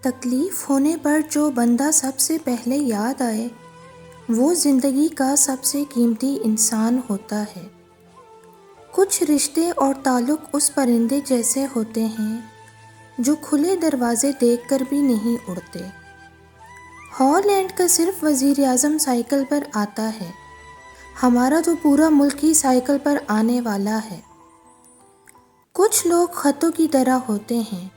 تکلیف ہونے پر جو بندہ سب سے پہلے یاد آئے وہ زندگی کا سب سے قیمتی انسان ہوتا ہے۔ کچھ رشتے اور تعلق اس پرندے جیسے ہوتے ہیں جو کھلے دروازے دیکھ کر بھی نہیں اڑتے۔ ہالینڈ کا صرف وزیر اعظم سائیکل پر آتا ہے، ہمارا تو پورا ملک ہی سائیکل پر آنے والا ہے۔ کچھ لوگ خطوں کی طرح ہوتے ہیں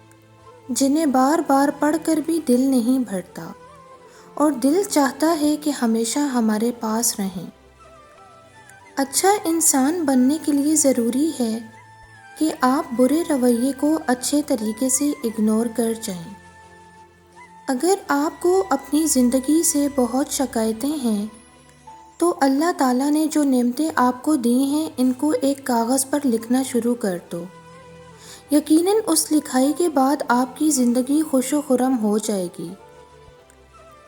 جنہیں بار بار پڑھ کر بھی دل نہیں بھرتا اور دل چاہتا ہے کہ ہمیشہ ہمارے پاس رہیں۔ اچھا انسان بننے کے لیے ضروری ہے کہ آپ برے رویے کو اچھے طریقے سے اگنور کر جائیں۔ اگر آپ کو اپنی زندگی سے بہت شکایتیں ہیں تو اللہ تعالیٰ نے جو نعمتیں آپ کو دی ہیں ان کو ایک کاغذ پر لکھنا شروع کر دو۔ یقیناً اس لکھائی کے بعد آپ کی زندگی خوش و خرم ہو جائے گی۔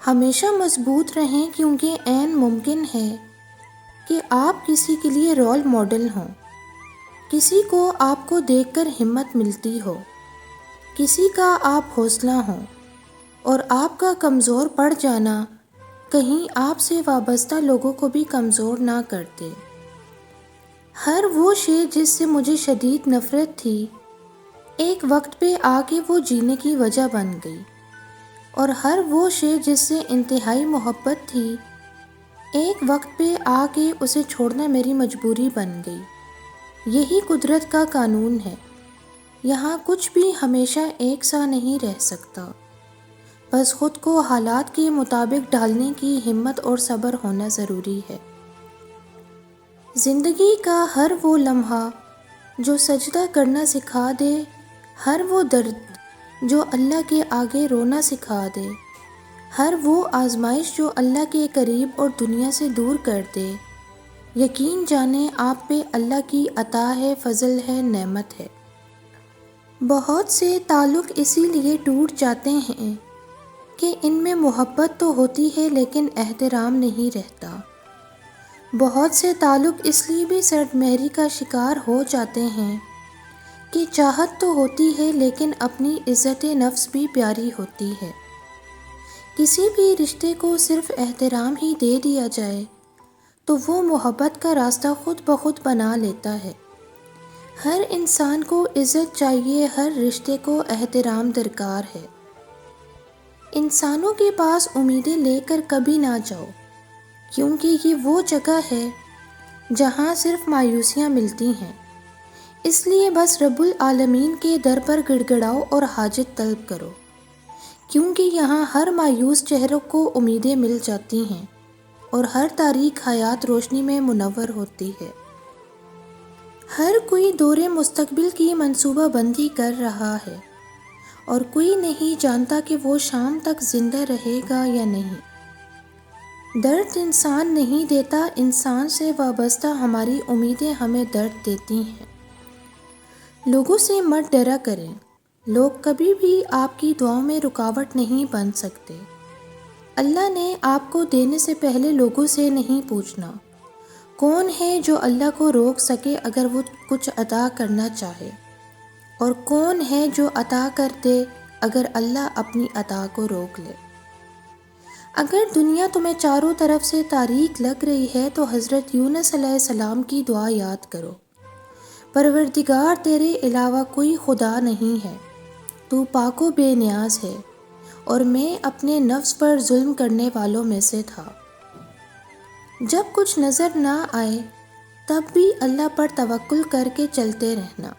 ہمیشہ مضبوط رہیں کیونکہ عین ممکن ہے کہ آپ کسی کے لیے رول ماڈل ہوں، کسی کو آپ کو دیکھ کر ہمت ملتی ہو، کسی کا آپ حوصلہ ہوں، اور آپ کا کمزور پڑ جانا کہیں آپ سے وابستہ لوگوں کو بھی کمزور نہ کر دے۔ ہر وہ شے جس سے مجھے شدید نفرت تھی ایک وقت پہ آ کے وہ جینے کی وجہ بن گئی، اور ہر وہ شے جس سے انتہائی محبت تھی ایک وقت پہ آ کے اسے چھوڑنا میری مجبوری بن گئی۔ یہی قدرت کا قانون ہے، یہاں کچھ بھی ہمیشہ ایک سا نہیں رہ سکتا، بس خود کو حالات کے مطابق ڈھالنے کی ہمت اور صبر ہونا ضروری ہے۔ زندگی کا ہر وہ لمحہ جو سجدہ کرنا سکھا دے، ہر وہ درد جو اللہ کے آگے رونا سکھا دے، ہر وہ آزمائش جو اللہ کے قریب اور دنیا سے دور کر دے، یقین جانیں آپ پہ اللہ کی عطا ہے، فضل ہے، نعمت ہے۔ بہت سے تعلق اسی لیے ٹوٹ جاتے ہیں کہ ان میں محبت تو ہوتی ہے لیکن احترام نہیں رہتا۔ بہت سے تعلق اس لیے بھی سرد مہری کا شکار ہو جاتے ہیں کہ چاہت تو ہوتی ہے لیکن اپنی عزت نفس بھی پیاری ہوتی ہے۔ کسی بھی رشتے کو صرف احترام ہی دے دیا جائے تو وہ محبت کا راستہ خود بخود بنا لیتا ہے۔ ہر انسان کو عزت چاہیے، ہر رشتے کو احترام درکار ہے۔ انسانوں کے پاس امیدیں لے کر کبھی نہ جاؤ، کیونکہ یہ وہ جگہ ہے جہاں صرف مایوسیاں ملتی ہیں۔ اس لیے بس رب العالمین کے در پر گڑ گڑاؤ اور حاجت طلب کرو، کیونکہ یہاں ہر مایوس چہروں کو امیدیں مل جاتی ہیں اور ہر تاریک حیات روشنی میں منور ہوتی ہے۔ ہر کوئی دور مستقبل کی منصوبہ بندی کر رہا ہے اور کوئی نہیں جانتا کہ وہ شام تک زندہ رہے گا یا نہیں۔ درد انسان نہیں دیتا، انسان سے وابستہ ہماری امیدیں ہمیں درد دیتی ہیں۔ لوگوں سے مت ڈرا کریں، لوگ کبھی بھی آپ کی دعاؤں میں رکاوٹ نہیں بن سکتے۔ اللہ نے آپ کو دینے سے پہلے لوگوں سے نہیں پوچھنا۔ کون ہے جو اللہ کو روک سکے اگر وہ کچھ عطا کرنا چاہے، اور کون ہے جو عطا کر دے اگر اللہ اپنی عطا کو روک لے۔ اگر دنیا تمہیں چاروں طرف سے تاریک لگ رہی ہے تو حضرت یونس علیہ السلام کی دعا یاد کرو، پروردگار تیرے علاوہ کوئی خدا نہیں ہے، تو پاک و بے نیاز ہے، اور میں اپنے نفس پر ظلم کرنے والوں میں سے تھا۔ جب کچھ نظر نہ آئے تب بھی اللہ پر توکل کر کے چلتے رہنا،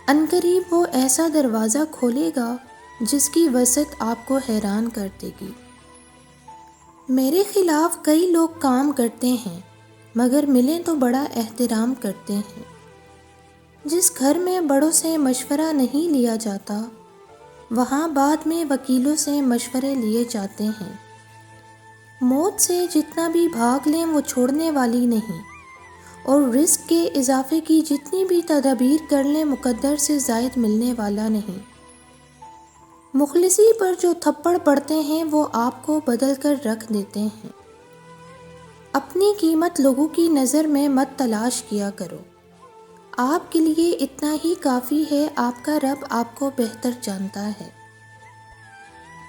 عنقریب وہ ایسا دروازہ کھولے گا جس کی وسعت آپ کو حیران کر دے گی۔ میرے خلاف کئی لوگ کام کرتے ہیں مگر ملیں تو بڑا احترام کرتے ہیں۔ جس گھر میں بڑوں سے مشورہ نہیں لیا جاتا وہاں بعد میں وکیلوں سے مشورے لیے جاتے ہیں۔ موت سے جتنا بھی بھاگ لیں وہ چھوڑنے والی نہیں، اور رزق کے اضافے کی جتنی بھی تدابیر کر لیں مقدر سے زائد ملنے والا نہیں۔ مخلصی پر جو تھپڑ پڑتے ہیں وہ آپ کو بدل کر رکھ دیتے ہیں۔ اپنی قیمت لوگوں کی نظر میں مت تلاش کیا کرو، آپ کے لیے اتنا ہی کافی ہے، آپ کا رب آپ کو بہتر جانتا ہے۔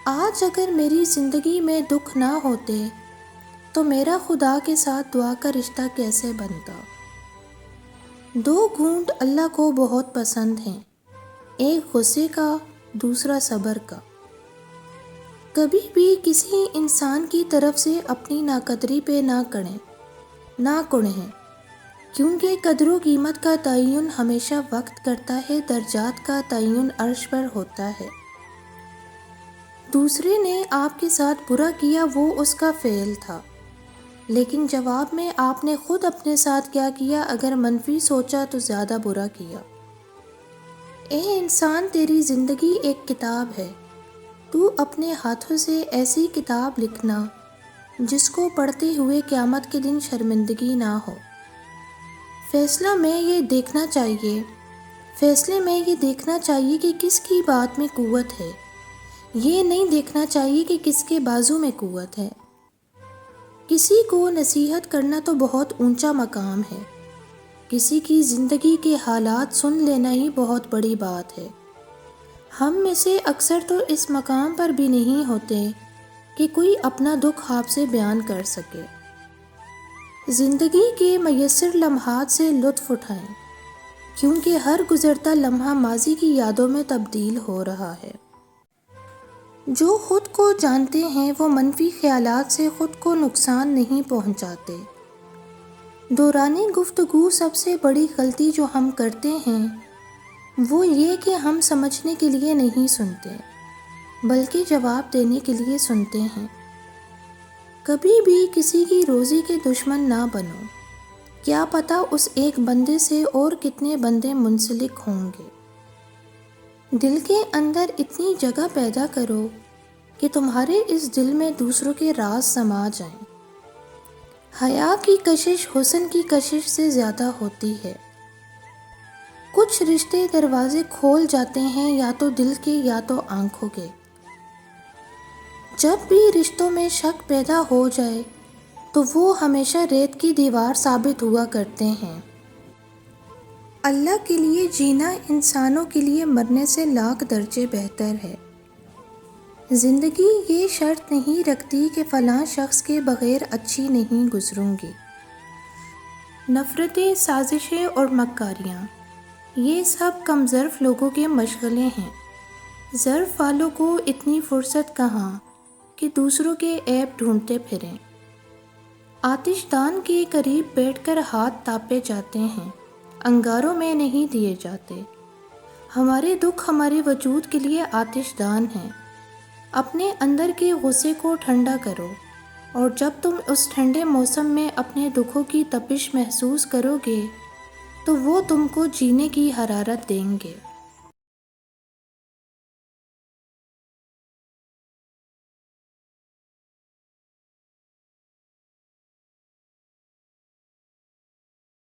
آج اگر میری زندگی میں دکھ نہ ہوتے تو میرا خدا کے ساتھ دعا کا رشتہ کیسے بنتا؟ 2 گھونٹ اللہ کو بہت پسند ہیں، ایک غصے کا، دوسرا صبر کا۔ کبھی بھی کسی انسان کی طرف سے اپنی ناقدری پہ نہ کڑیں، کیونکہ قدر و قیمت کا تعین ہمیشہ وقت کرتا ہے، درجات کا تعین عرش پر ہوتا ہے۔ دوسرے نے آپ کے ساتھ برا کیا، وہ اس کا فعل تھا، لیکن جواب میں آپ نے خود اپنے ساتھ کیا کیا؟ اگر منفی سوچا تو زیادہ برا کیا۔ اے انسان، تیری زندگی ایک کتاب ہے، تو اپنے ہاتھوں سے ایسی کتاب لکھنا جس کو پڑھتے ہوئے قیامت کے دن شرمندگی نہ ہو۔ فیصلے میں یہ دیکھنا چاہیے کہ کس کی بات میں قوت ہے، یہ نہیں دیکھنا چاہیے کہ کس کے بازو میں قوت ہے۔ کسی کو نصیحت کرنا تو بہت اونچا مقام ہے، کسی کی زندگی کے حالات سن لینا ہی بہت بڑی بات ہے۔ ہم میں سے اکثر تو اس مقام پر بھی نہیں ہوتے کہ کوئی اپنا دکھ آپ سے بیان کر سکے۔ زندگی کے میسر لمحات سے لطف اٹھائیں، کیونکہ ہر گزرتا لمحہ ماضی کی یادوں میں تبدیل ہو رہا ہے۔ جو خود کو جانتے ہیں وہ منفی خیالات سے خود کو نقصان نہیں پہنچاتے۔ دوران گفتگو سب سے بڑی غلطی جو ہم کرتے ہیں وہ یہ کہ ہم سمجھنے کے لیے نہیں سنتے، بلکہ جواب دینے کے لیے سنتے ہیں۔ کبھی بھی کسی کی روزی کے دشمن نہ بنو، کیا پتہ اس ایک بندے سے اور کتنے بندے منسلک ہوں گے۔ دل کے اندر اتنی جگہ پیدا کرو کہ تمہارے اس دل میں دوسروں کے راز سما جائیں۔ حیا کی کشش حسن کی کشش سے زیادہ ہوتی ہے۔ کچھ رشتے دروازے کھول جاتے ہیں، یا تو دل کے یا تو آنکھوں کے۔ جب بھی رشتوں میں شک پیدا ہو جائے تو وہ ہمیشہ ریت کی دیوار ثابت ہوا کرتے ہیں۔ اللہ کے لیے جینا انسانوں کے لیے مرنے سے لاکھ درجے بہتر ہے۔ زندگی یہ شرط نہیں رکھتی کہ فلاں شخص کے بغیر اچھی نہیں گزروں گی۔ نفرتیں، سازشیں اور مکاریاں، یہ سب کم ظرف لوگوں کے مشغلے ہیں۔ ظرف والوں کو اتنی فرصت کہاں کہ دوسروں کے عیب ڈھونڈتے پھریں۔ آتش دان کے قریب بیٹھ کر ہاتھ تاپے جاتے ہیں، انگاروں میں نہیں دیے جاتے۔ ہمارے دکھ ہمارے وجود کے لیے آتش دان ہیں۔ اپنے اندر کے غصے کو ٹھنڈا کرو، اور جب تم اس ٹھنڈے موسم میں اپنے دکھوں کی تپش محسوس کرو گے تو وہ تم کو جینے کی حرارت دیں گے۔